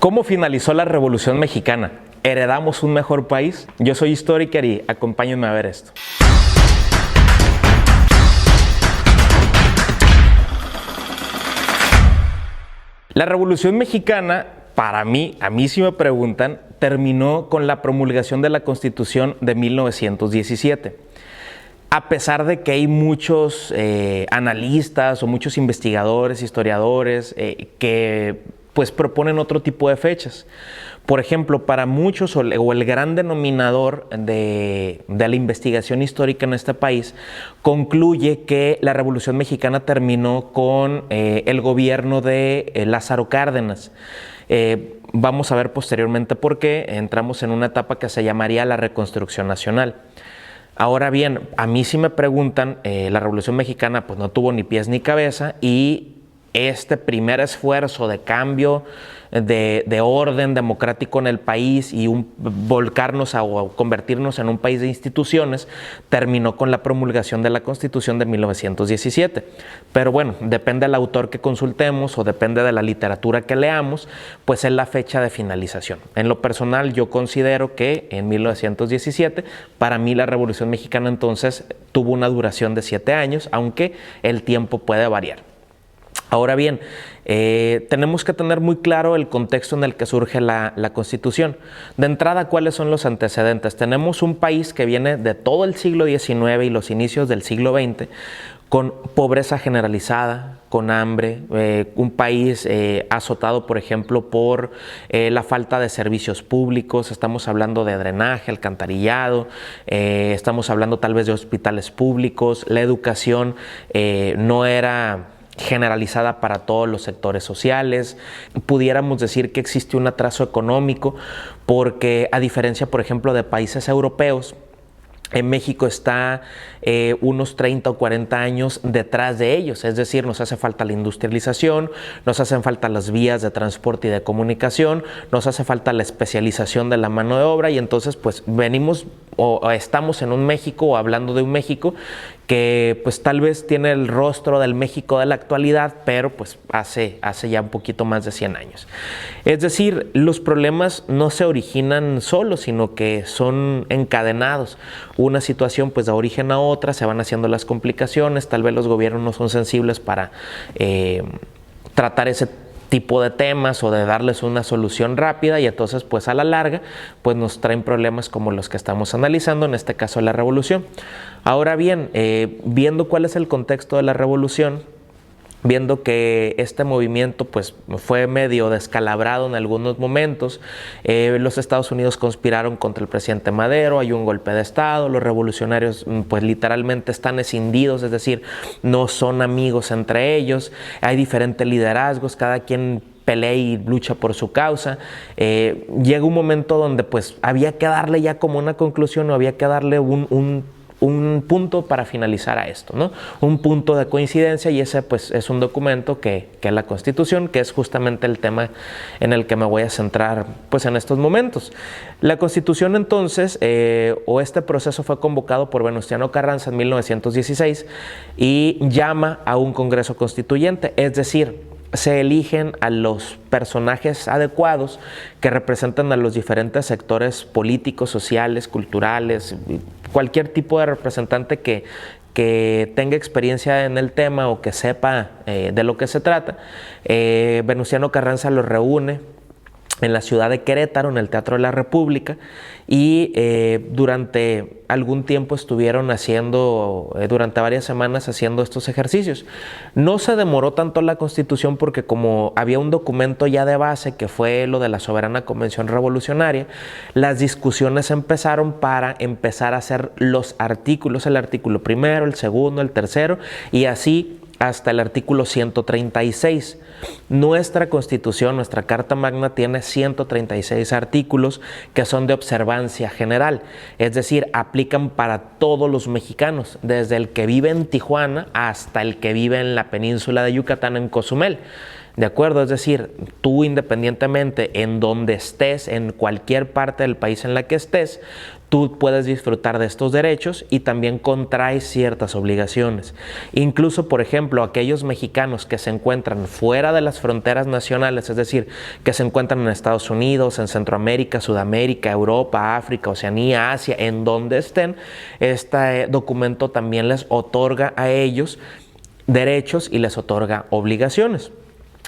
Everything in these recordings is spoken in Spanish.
¿Cómo finalizó la Revolución Mexicana? ¿Heredamos un mejor país? Yo soy Historiker y acompáñenme a ver esto. La Revolución Mexicana, para mí, a mí si me preguntan, terminó con la promulgación de la Constitución de 1917. A pesar de que hay muchos analistas o muchos investigadores, historiadores que pues proponen otro tipo de fechas. Por ejemplo, para muchos o el gran denominador de la investigación histórica en este país concluye que la Revolución Mexicana terminó con el gobierno de Lázaro Cárdenas. Vamos a ver posteriormente por qué. Entramos en una etapa que se llamaría la Reconstrucción Nacional. Ahora bien, a mí si me preguntan, la Revolución Mexicana pues no tuvo ni pies ni cabeza y este primer esfuerzo de cambio de orden democrático en el país y volcarnos o convertirnos en un país de instituciones terminó con la promulgación de la Constitución de 1917. Pero bueno, depende del autor que consultemos o depende de la literatura que leamos, pues es la fecha de finalización. En lo personal yo considero que en 1917, para mí la Revolución Mexicana entonces tuvo una duración de 7 años, aunque el tiempo puede variar. Ahora bien, tenemos que tener muy claro el contexto en el que surge la Constitución. De entrada, ¿cuáles son los antecedentes? Tenemos un país que viene de todo el siglo XIX y los inicios del siglo XX, con pobreza generalizada, con hambre, un país azotado, por ejemplo, por la falta de servicios públicos. Estamos hablando de drenaje, alcantarillado, estamos hablando tal vez de hospitales públicos. La educación no era generalizada para todos los sectores sociales. Pudiéramos decir que existe un atraso económico porque, a diferencia, por ejemplo, de países europeos, en México está unos 30 o 40 años detrás de ellos, es decir, nos hace falta la industrialización, nos hacen falta las vías de transporte y de comunicación, nos hace falta la especialización de la mano de obra y entonces pues venimos o estamos en un México o hablando de un México que pues tal vez tiene el rostro del México de la actualidad, pero pues hace ya un poquito más de 100 años. Es decir, los problemas no se originan solos, sino que son encadenados. Una situación pues da origen a otra, se van haciendo las complicaciones, tal vez los gobiernos no son sensibles para tratar ese tipo de temas o de darles una solución rápida y entonces pues a la larga pues nos traen problemas como los que estamos analizando, en este caso la revolución. Ahora bien, viendo cuál es el contexto de la revolución, viendo que este movimiento pues fue medio descalabrado en algunos momentos, los Estados Unidos conspiraron contra el presidente Madero, hay un golpe de Estado, los revolucionarios pues literalmente están escindidos, es decir, no son amigos entre ellos, hay diferentes liderazgos, cada quien pelea y lucha por su causa. Llega un momento donde pues había que darle ya como una conclusión o había que darle un punto para finalizar a esto, ¿no? Un punto de coincidencia y ese pues es un documento que es la Constitución, que es justamente el tema en el que me voy a centrar pues en estos momentos. La Constitución entonces, o este proceso fue convocado por Venustiano Carranza en 1916 y llama a un Congreso Constituyente, es decir, se eligen a los personajes adecuados que representan a los diferentes sectores políticos, sociales, culturales, cualquier tipo de representante que tenga experiencia en el tema o que sepa de lo que se trata. Venustiano Carranza los reúne en la ciudad de Querétaro, en el Teatro de la República, y durante algún tiempo estuvieron durante varias semanas haciendo estos ejercicios. No se demoró tanto la Constitución porque como había un documento ya de base que fue lo de la Soberana Convención Revolucionaria, las discusiones empezaron para empezar a hacer los artículos, el artículo primero, el segundo, el tercero, y así hasta el artículo 136. Nuestra Constitución, nuestra Carta Magna tiene 136 artículos que son de observancia general, es decir, aplican para todos los mexicanos, desde el que vive en Tijuana hasta el que vive en la península de Yucatán, en Cozumel. ¿De acuerdo? Es decir, tú independientemente en donde estés, en cualquier parte del país en la que estés, tú puedes disfrutar de estos derechos y también contraes ciertas obligaciones. Incluso, por ejemplo, aquellos mexicanos que se encuentran fuera de las fronteras nacionales, es decir, que se encuentran en Estados Unidos, en Centroamérica, Sudamérica, Europa, África, Oceanía, Asia, en donde estén, este documento también les otorga a ellos derechos y les otorga obligaciones.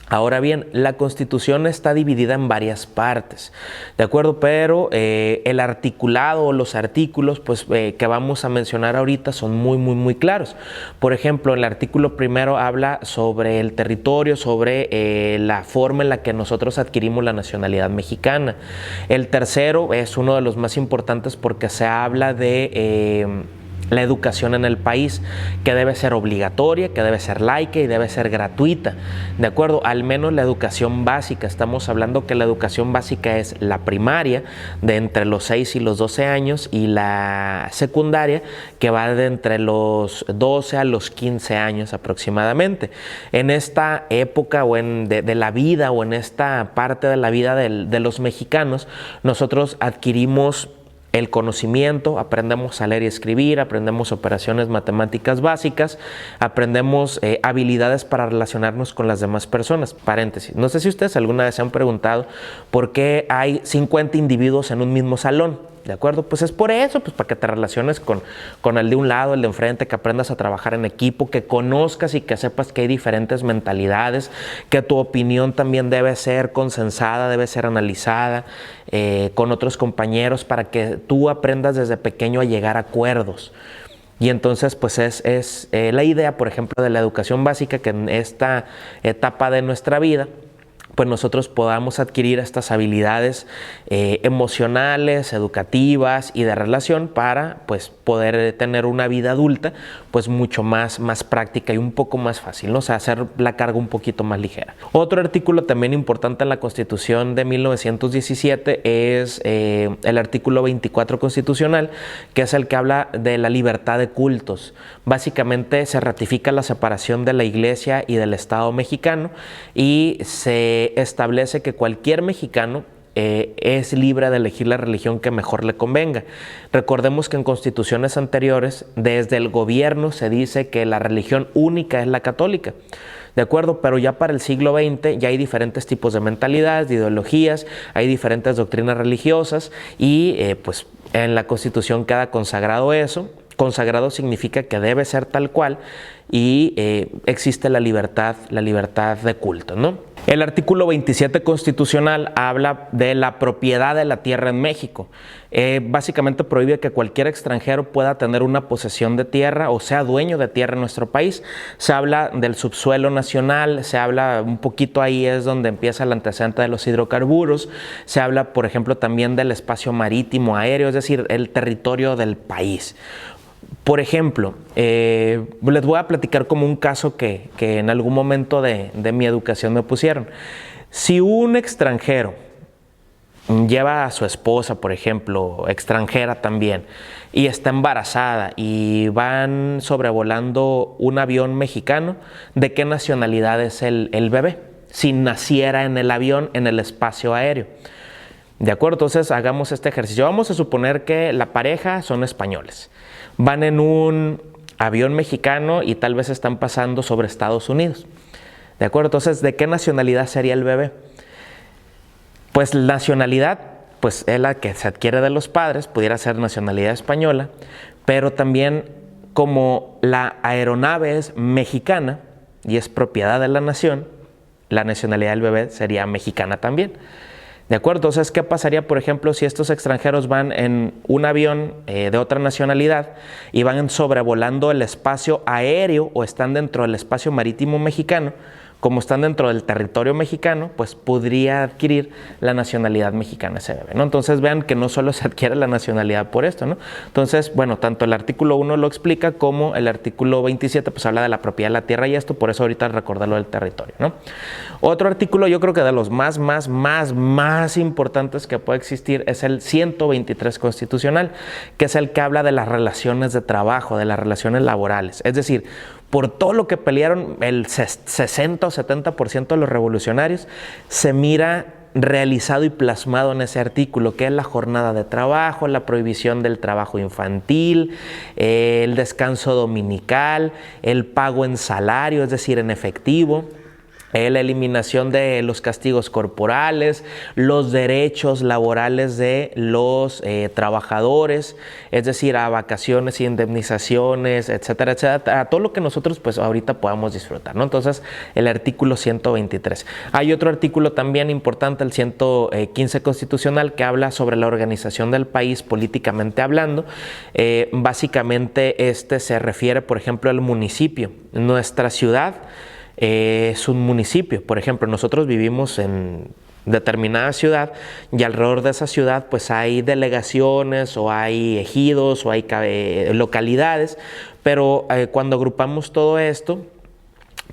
Ahora bien, la Constitución está dividida en varias partes, ¿de acuerdo? Pero el articulado o los artículos que vamos a mencionar ahorita son muy claros. Por ejemplo, el artículo primero habla sobre el territorio, sobre la forma en la que nosotros adquirimos la nacionalidad mexicana. El tercero es uno de los más importantes porque se habla de la educación en el país, que debe ser obligatoria, que debe ser laica y debe ser gratuita, ¿de acuerdo? Al menos la educación básica. Estamos hablando que la educación básica es la primaria, de entre los 6 y los 12 años, y la secundaria, que va de entre los 12 a los 15 años aproximadamente. En esta época de la vida, o en esta parte de la vida de los mexicanos, nosotros adquirimos el conocimiento, aprendemos a leer y escribir, aprendemos operaciones matemáticas básicas, aprendemos habilidades para relacionarnos con las demás personas. Paréntesis, no sé si ustedes alguna vez se han preguntado por qué hay 50 individuos en un mismo salón. ¿De acuerdo? Pues es por eso, pues para que te relaciones con el de un lado, el de enfrente, que aprendas a trabajar en equipo, que conozcas y que sepas que hay diferentes mentalidades, que tu opinión también debe ser consensada, debe ser analizada con otros compañeros, para que tú aprendas desde pequeño a llegar a acuerdos. Y entonces, pues es la idea, por ejemplo, de la educación básica, que en esta etapa de nuestra vida, pues nosotros podamos adquirir estas habilidades emocionales, educativas y de relación, para pues poder tener una vida adulta pues mucho más práctica y un poco más fácil, ¿no? O sea, hacer la carga un poquito más ligera. Otro artículo también importante en la Constitución de 1917 es el artículo 24 constitucional, que es el que habla de la libertad de cultos. Básicamente se ratifica la separación de la Iglesia y del Estado mexicano, y se establece que cualquier mexicano es libre de elegir la religión que mejor le convenga. Recordemos que en constituciones anteriores, desde el gobierno se dice que la religión única es la católica, ¿de acuerdo? Pero ya para el siglo XX ya hay diferentes tipos de mentalidades, de ideologías, hay diferentes doctrinas religiosas, y pues en la Constitución queda consagrado eso. Consagrado significa que debe ser tal cual, y existe la libertad de culto, ¿no? El artículo 27 constitucional habla de la propiedad de la tierra en México. Básicamente prohíbe que cualquier extranjero pueda tener una posesión de tierra o sea dueño de tierra en nuestro país. Se habla del subsuelo nacional, se habla un poquito, ahí es donde empieza el antecedente de los hidrocarburos. Se habla, por ejemplo, también del espacio marítimo, aéreo, es decir, el territorio del país. Por ejemplo, les voy a platicar como un caso que en algún momento de mi educación me pusieron. Si un extranjero lleva a su esposa, por ejemplo, extranjera también, y está embarazada, y van sobrevolando un avión mexicano, ¿de qué nacionalidad es el bebé? Si naciera en el avión, en el espacio aéreo. ¿De acuerdo? Entonces hagamos este ejercicio. Vamos a suponer que la pareja son españoles. Van en un avión mexicano y tal vez están pasando sobre Estados Unidos. ¿De acuerdo? Entonces, ¿de qué nacionalidad sería el bebé? Pues la nacionalidad, pues es la que se adquiere de los padres, pudiera ser nacionalidad española, pero también como la aeronave es mexicana y es propiedad de la nación, la nacionalidad del bebé sería mexicana también. ¿De acuerdo? Entonces, ¿qué pasaría, por ejemplo, si estos extranjeros van en un avión de otra nacionalidad y van sobrevolando el espacio aéreo o están dentro del espacio marítimo mexicano? Como están dentro del territorio mexicano, pues podría adquirir la nacionalidad mexicana ese bebé, ¿no? Entonces vean que no solo se adquiere la nacionalidad por esto, ¿no? Entonces, bueno, tanto el artículo 1 lo explica como el artículo 27 pues habla de la propiedad de la tierra y esto, por eso ahorita recordarlo del territorio, ¿no? Otro artículo, yo creo que de los más importantes que puede existir es el 123 constitucional, que es el que habla de las relaciones de trabajo, de las relaciones laborales. Es decir, por todo lo que pelearon el 60 o 70% de los revolucionarios, se mira realizado y plasmado en ese artículo, que es la jornada de trabajo, la prohibición del trabajo infantil, el descanso dominical, el pago en salario, es decir, en efectivo, la eliminación de los castigos corporales, los derechos laborales de los trabajadores, es decir, a vacaciones y indemnizaciones, etcétera, etcétera, a todo lo que nosotros pues ahorita podamos disfrutar, ¿no? Entonces, el artículo 123. Hay otro artículo también importante, el 115 constitucional, que habla sobre la organización del país políticamente hablando. Básicamente este se refiere, por ejemplo, al municipio. Nuestra ciudad es un municipio. Por ejemplo, nosotros vivimos en determinada ciudad y alrededor de esa ciudad pues hay delegaciones o hay ejidos o hay localidades, pero cuando agrupamos todo esto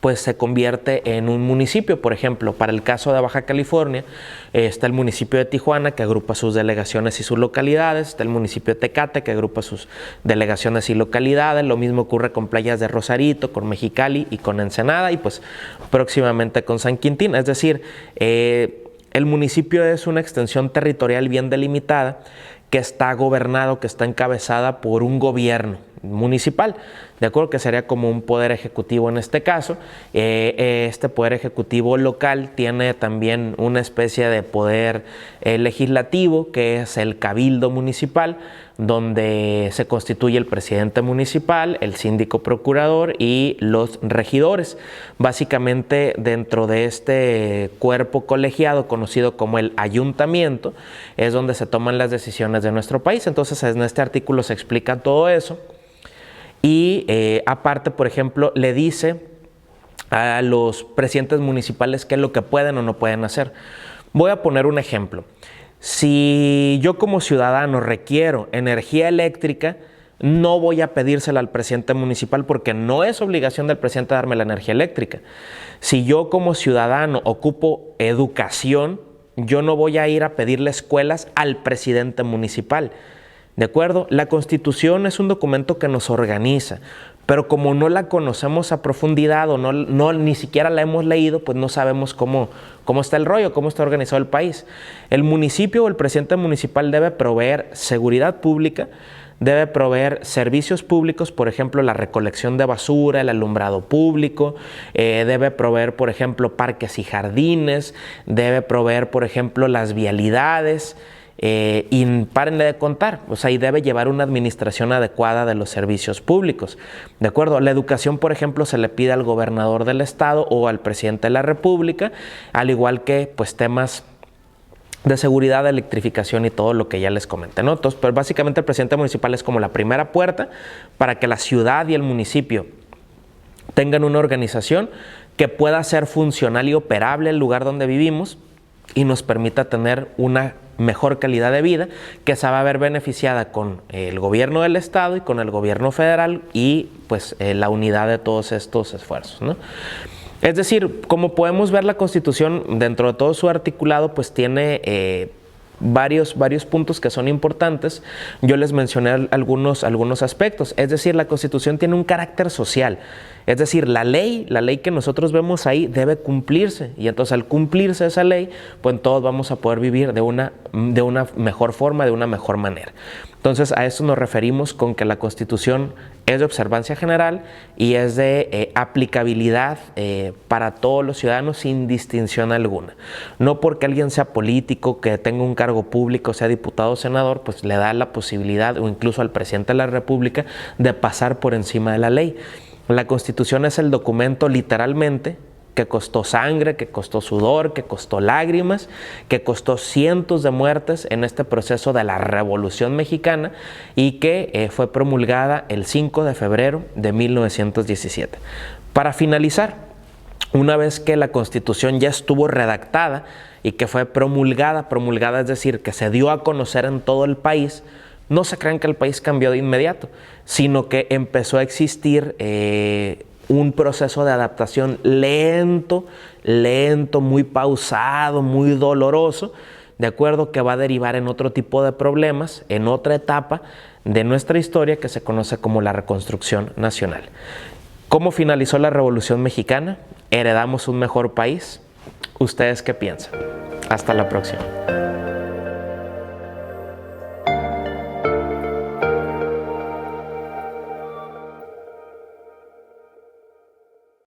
pues se convierte en un municipio. Por ejemplo, para el caso de Baja California, está el municipio de Tijuana, que agrupa sus delegaciones y sus localidades, está el municipio de Tecate, que agrupa sus delegaciones y localidades, lo mismo ocurre con playas de Rosarito, con Mexicali y con Ensenada, y pues próximamente con San Quintín. Es decir, el municipio es una extensión territorial bien delimitada, que está gobernado, que está encabezada por un gobierno municipal, de acuerdo, que sería como un poder ejecutivo en este caso. Este poder ejecutivo local tiene también una especie de poder legislativo, que es el cabildo municipal, donde se constituye el presidente municipal, el síndico procurador y los regidores. Básicamente, dentro de este cuerpo colegiado conocido como el ayuntamiento, es donde se toman las decisiones de nuestro país. Entonces, en este artículo se explica todo eso. Y aparte, por ejemplo, le dice a los presidentes municipales qué es lo que pueden o no pueden hacer. Voy a poner un ejemplo. Si yo como ciudadano requiero energía eléctrica, no voy a pedírsela al presidente municipal porque no es obligación del presidente darme la energía eléctrica. Si yo como ciudadano ocupo educación, yo no voy a ir a pedirle escuelas al presidente municipal. ¿De acuerdo? La Constitución es un documento que nos organiza, pero como no la conocemos a profundidad o ni siquiera la hemos leído, pues no sabemos cómo está el rollo, cómo está organizado el país. El municipio o el presidente municipal debe proveer seguridad pública, debe proveer servicios públicos, por ejemplo, la recolección de basura, el alumbrado público, debe proveer, por ejemplo, parques y jardines, debe proveer, por ejemplo, las vialidades, y párenle de contar, o sea, y debe llevar una administración adecuada de los servicios públicos. ¿De acuerdo? La educación, por ejemplo, se le pide al gobernador del estado o al presidente de la república, al igual que pues temas de seguridad, de electrificación y todo lo que ya les comenté, ¿no? Entonces, pues básicamente el presidente municipal es como la primera puerta para que la ciudad y el municipio tengan una organización que pueda ser funcional y operable el lugar donde vivimos y nos permita tener una mejor calidad de vida, que se va a ver beneficiada con el gobierno del estado y con el gobierno federal y pues la unidad de todos estos esfuerzos, ¿no? Es decir, como podemos ver, la Constitución dentro de todo su articulado pues tiene varios puntos que son importantes. Yo les mencioné algunos aspectos. Es decir, la Constitución tiene un carácter social. Es decir, la ley que nosotros vemos ahí debe cumplirse, y entonces al cumplirse esa ley, pues todos vamos a poder vivir de una mejor forma, de una mejor manera. Entonces, a eso nos referimos con que la Constitución es de observancia general y es de aplicabilidad para todos los ciudadanos sin distinción alguna. No porque alguien sea político, que tenga un cargo público, sea diputado o senador, pues le da la posibilidad, o incluso al presidente de la República, de pasar por encima de la ley. La Constitución es el documento literalmente que costó sangre, que costó sudor, que costó lágrimas, que costó cientos de muertes en este proceso de la Revolución Mexicana y que fue promulgada el 5 de febrero de 1917. Para finalizar, una vez que la Constitución ya estuvo redactada y que fue promulgada, es decir, que se dio a conocer en todo el país, no se crean que el país cambió de inmediato, sino que empezó a existir un proceso de adaptación lento, muy pausado, muy doloroso, de acuerdo, que va a derivar en otro tipo de problemas, en otra etapa de nuestra historia que se conoce como la reconstrucción nacional. ¿Cómo finalizó la Revolución Mexicana? ¿Heredamos un mejor país? ¿Ustedes qué piensan? Hasta la próxima.